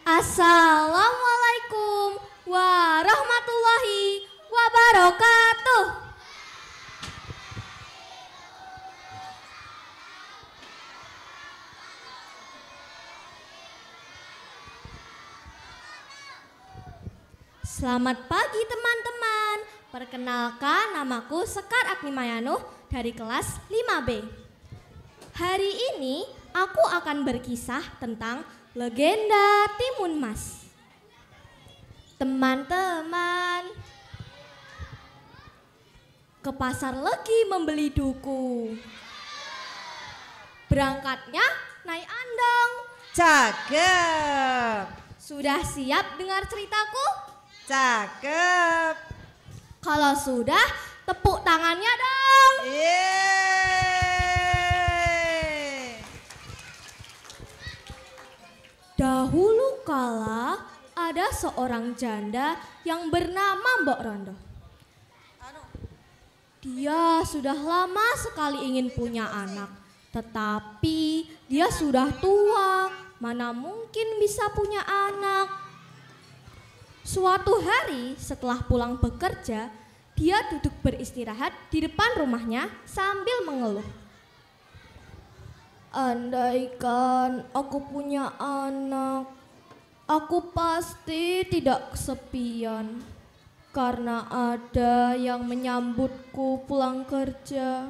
Assalamualaikum warahmatullahi wabarakatuh. Selamat pagi teman-teman. Perkenalkan, namaku Sekar Agnimayanuh dari kelas 5B. Hari ini aku akan berkisah tentang legenda Timun Mas. Teman-teman, ke pasar Legi membeli duku. Berangkatnya naik andong. Cakep. Sudah siap dengar ceritaku? Cakep. Kalau sudah, tepuk tangannya dong. Yeay. Dahulu kala ada seorang janda yang bernama Mbok Rondo. Dia sudah lama sekali ingin punya anak, tetapi dia sudah tua, mana mungkin bisa punya anak. Suatu hari setelah pulang bekerja, dia duduk beristirahat di depan rumahnya sambil mengeluh. Andaikan aku punya anak, aku pasti tidak kesepian karena ada yang menyambutku pulang kerja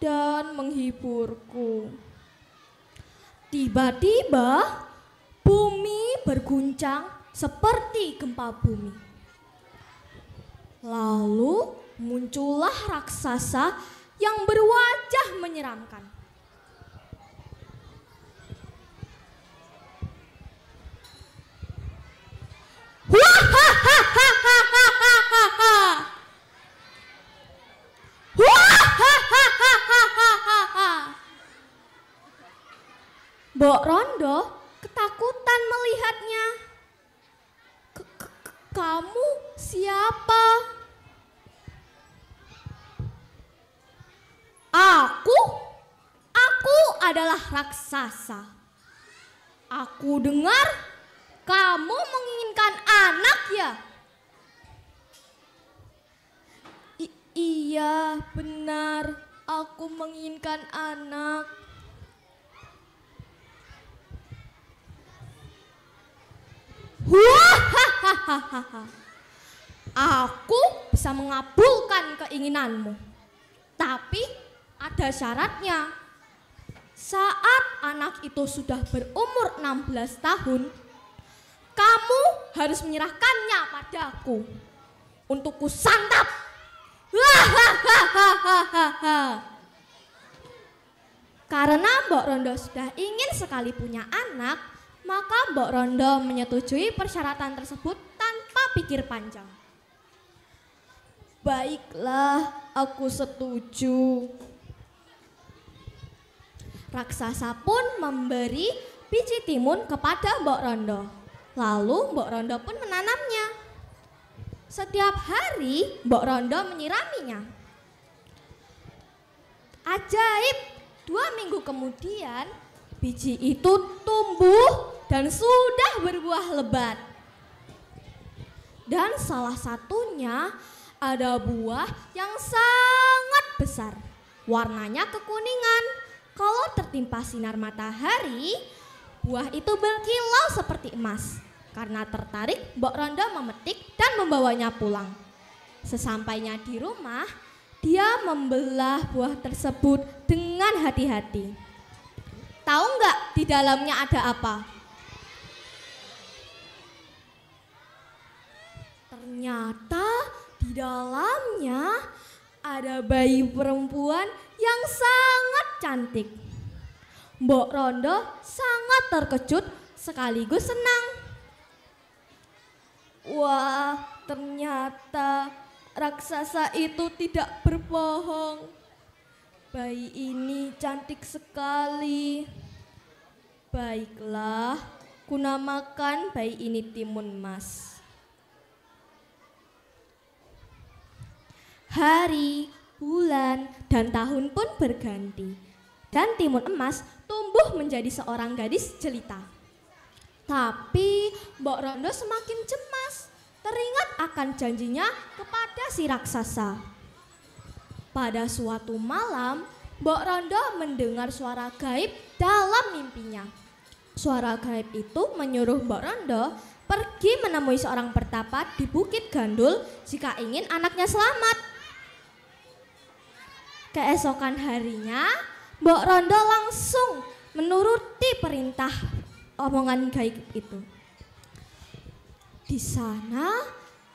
dan menghiburku. Tiba-tiba bumi berguncang seperti gempa bumi. Lalu muncullah raksasa yang berwajah menyeramkan. Mbok Rondo ketakutan melihatnya. Kamu siapa? Aku adalah raksasa. Aku dengar kamu menginginkan anak ya? Iya, benar. Aku menginginkan anak. Aku bisa mengabulkan keinginanmu. Tapi ada syaratnya. Saat anak itu sudah berumur 16 tahun, kamu harus menyerahkannya padaku untuk kusantap. Karena Mbok Rondo sudah ingin sekali punya anak, maka Mbok Rondo menyetujui persyaratan tersebut tanpa pikir panjang. Baiklah, aku setuju. Raksasa pun memberi biji timun kepada Mbok Rondo. Lalu Mbok Rondo pun menanamnya. Setiap hari Mbok Rondo menyiraminya. Ajaib, 2 minggu kemudian biji itu tumbuh dan sudah berbuah lebat. Dan salah satunya ada buah yang sangat besar. Warnanya kekuningan. Kalau tertimpa sinar matahari, buah itu berkilau seperti emas. Karena tertarik, Mbok Rondo memetik dan membawanya pulang. Sesampainya di rumah, dia membelah buah tersebut dengan hati-hati. Tahu nggak di dalamnya ada apa? Ternyata di dalamnya ada bayi perempuan yang sangat cantik. Mbok Rondo sangat terkejut sekaligus senang. Wah, ternyata raksasa itu tidak berbohong. Bayi ini cantik sekali. Baiklah, kunamakan bayi ini Timun Mas. Hari, bulan, dan tahun pun berganti. Dan Timun Emas tumbuh menjadi seorang gadis jelita. Tapi Mbok Rondo semakin cemas, teringat akan janjinya kepada si raksasa. Pada suatu malam, Mbok Rondo mendengar suara gaib dalam mimpinya. Suara gaib itu menyuruh Mbok Rondo pergi menemui seorang pertapa di Bukit Gandul jika ingin anaknya selamat. Keesokan harinya, Mbok Rondo langsung menuruti perintah omongan gaib itu. Di sana,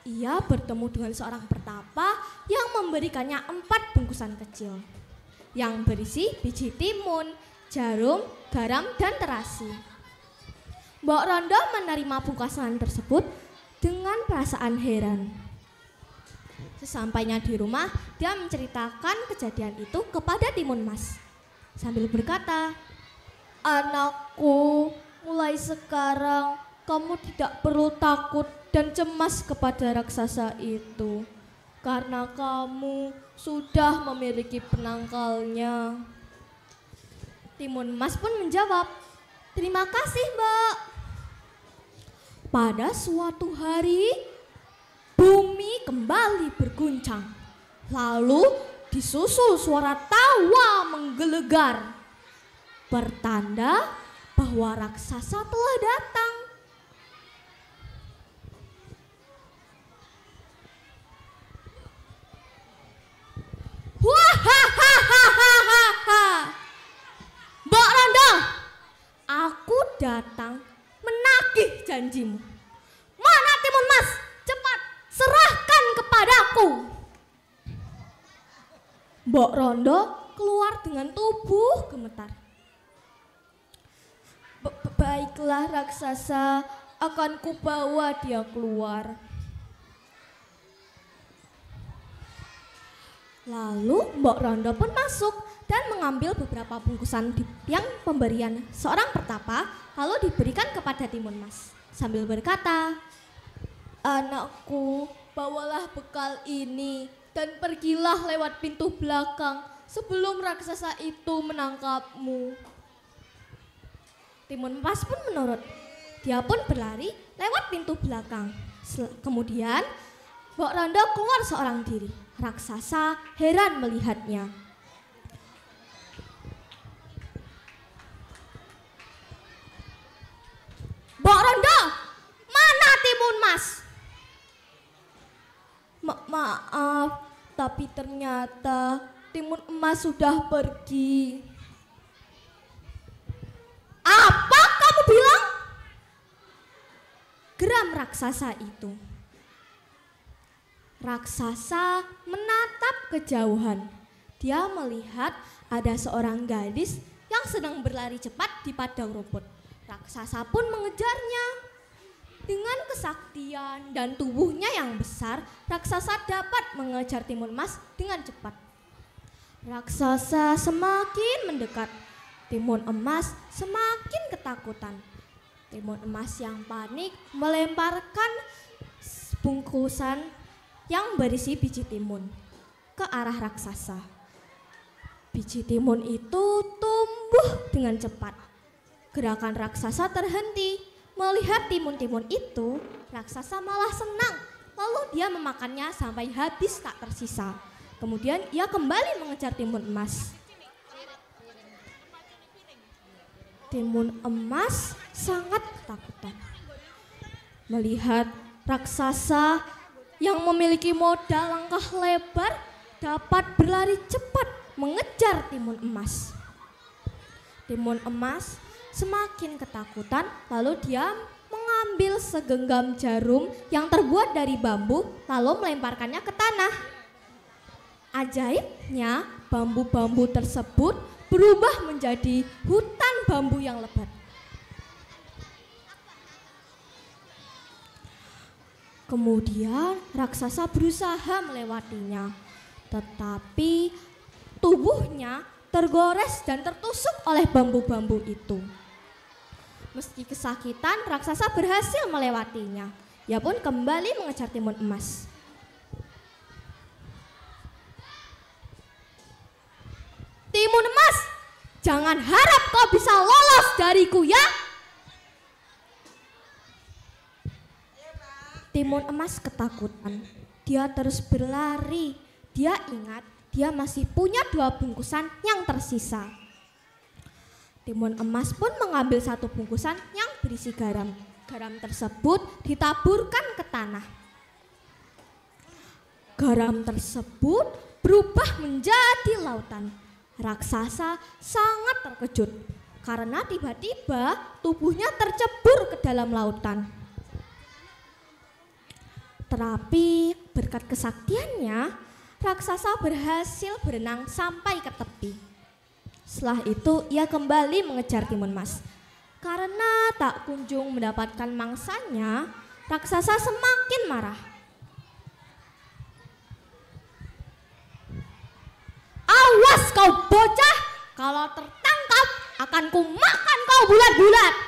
ia bertemu dengan seorang pertapa yang memberikannya 4 bungkusan kecil yang berisi biji timun, jarum, garam, dan terasi. Mbok Rondo menerima bungkusan tersebut dengan perasaan heran. Sesampainya di rumah, dia menceritakan kejadian itu kepada Timun Mas sambil berkata, "Anakku, mulai sekarang kamu tidak perlu takut dan cemas kepada raksasa itu, karena kamu sudah memiliki penangkalnya." Timun Mas pun menjawab, "Terima kasih, Mbak." Pada suatu hari, bumi kembali berguncang, lalu disusul suara tawa menggelegar, pertanda bahwa raksasa telah datang. Wahahaha, Mbok Rondo, aku datang menagih janjimu. Mana Timun Mas? Cepat serahkan kepadaku. Mbok Rondo keluar dengan tubuh gemetar. Baiklah raksasa, akan kubawa dia keluar. Lalu Mbok Rondo pun masuk dan mengambil beberapa bungkusan yang pemberian seorang pertapa, lalu diberikan kepada Timun Mas sambil berkata, "Anakku, bawalah bekal ini dan pergilah lewat pintu belakang sebelum raksasa itu menangkapmu." Timun Mas pun menurut. Dia pun berlari lewat pintu belakang. Kemudian Mbok Rondo keluar seorang diri. Raksasa heran melihatnya. "Mbok Rondo, mana Timun Mas?" Maaf, tapi ternyata Timun Emas sudah pergi." "Apa kamu bilang?" geram raksasa itu. Raksasa menatap kejauhan. Dia melihat ada seorang gadis yang sedang berlari cepat di padang rumput. Raksasa pun mengejarnya. Dengan kesaktian dan tubuhnya yang besar, raksasa dapat mengejar Timun Mas dengan cepat. Raksasa semakin mendekat. Timun Emas semakin ketakutan. Timun Emas yang panik melemparkan bungkusan yang berisi biji timun ke arah raksasa. Biji timun itu tumbuh dengan cepat. Gerakan raksasa terhenti. Melihat timun-timun itu, raksasa malah senang. Lalu dia memakannya sampai habis tak tersisa. Kemudian ia kembali mengejar Timun Emas. Timun Emas sangat ketakutan. Melihat raksasa yang memiliki modal langkah lebar dapat berlari cepat mengejar Timun Emas. Timun Emas semakin ketakutan, lalu dia mengambil segenggam jarum yang terbuat dari bambu lalu melemparkannya ke tanah. Ajaibnya, bambu-bambu tersebut berubah menjadi hutan bambu yang lebat. Kemudian raksasa berusaha melewatinya, tetapi tubuhnya tergores dan tertusuk oleh bambu-bambu itu. Meski kesakitan, raksasa berhasil melewatinya. Ia pun kembali mengejar Timun Emas. "Timun Emas, jangan harap kau bisa lolos dariku ya." Timun Emas ketakutan. Dia terus berlari. Dia ingat dia masih punya 2 bungkusan yang tersisa. Timun Emas pun mengambil 1 bungkusan yang berisi garam. Garam tersebut ditaburkan ke tanah. Garam tersebut berubah menjadi lautan. Raksasa sangat terkejut karena tiba-tiba tubuhnya tercebur ke dalam lautan. Tetapi berkat kesaktiannya, raksasa berhasil berenang sampai ke tepi. Setelah itu ia kembali mengejar Timun Emas. Karena tak kunjung mendapatkan mangsanya, raksasa semakin marah. Awas kau bocah, kalau tertangkap akan kumakan kau bulat-bulat.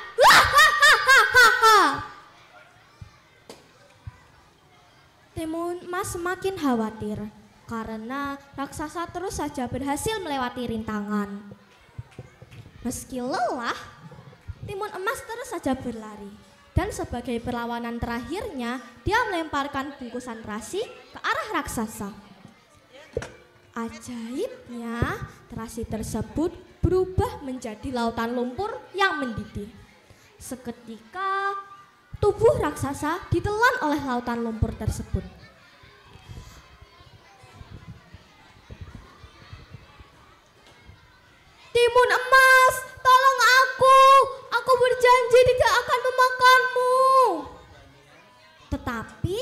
Timun Emas semakin khawatir karena raksasa terus saja berhasil melewati rintangan. Meski lelah, Timun Emas terus saja berlari. Dan sebagai perlawanan terakhirnya, dia melemparkan bungkusan terasi ke arah raksasa. Ajaibnya, terasi tersebut berubah menjadi lautan lumpur yang mendidih. Seketika, tubuh raksasa ditelan oleh lautan lumpur tersebut. Timun Emas, tolong aku. Aku berjanji tidak akan memakanmu. Tetapi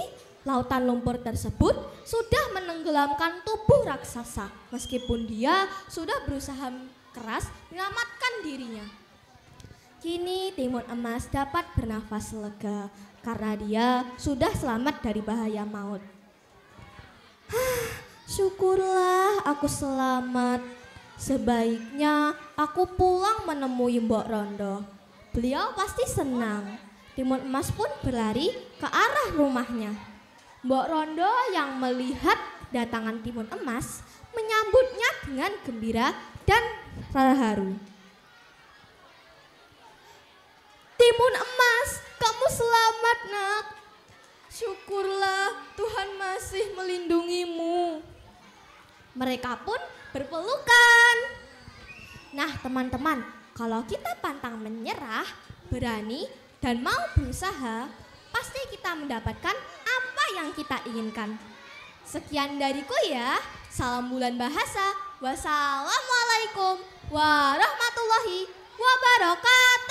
lautan lumpur tersebut sudah menenggelamkan tubuh raksasa. Meskipun dia sudah berusaha keras menyelamatkan dirinya. Kini Timun Emas dapat bernafas lega karena dia sudah selamat dari bahaya maut. Syukurlah aku selamat. Sebaiknya aku pulang menemui Mbok Rondo. Beliau pasti senang. Timun Emas pun berlari ke arah rumahnya. Mbok Rondo yang melihat datangan Timun Emas menyambutnya dengan gembira dan terharu. Timun Emas, kamu selamat nak. Syukurlah Tuhan masih melindungimu. Mereka pun berpelukan. Nah teman-teman, kalau kita pantang menyerah, berani dan mau berusaha, pasti kita mendapatkan apa yang kita inginkan. Sekian dariku ya. Salam bulan bahasa. Wassalamualaikum warahmatullahi wabarakatuh.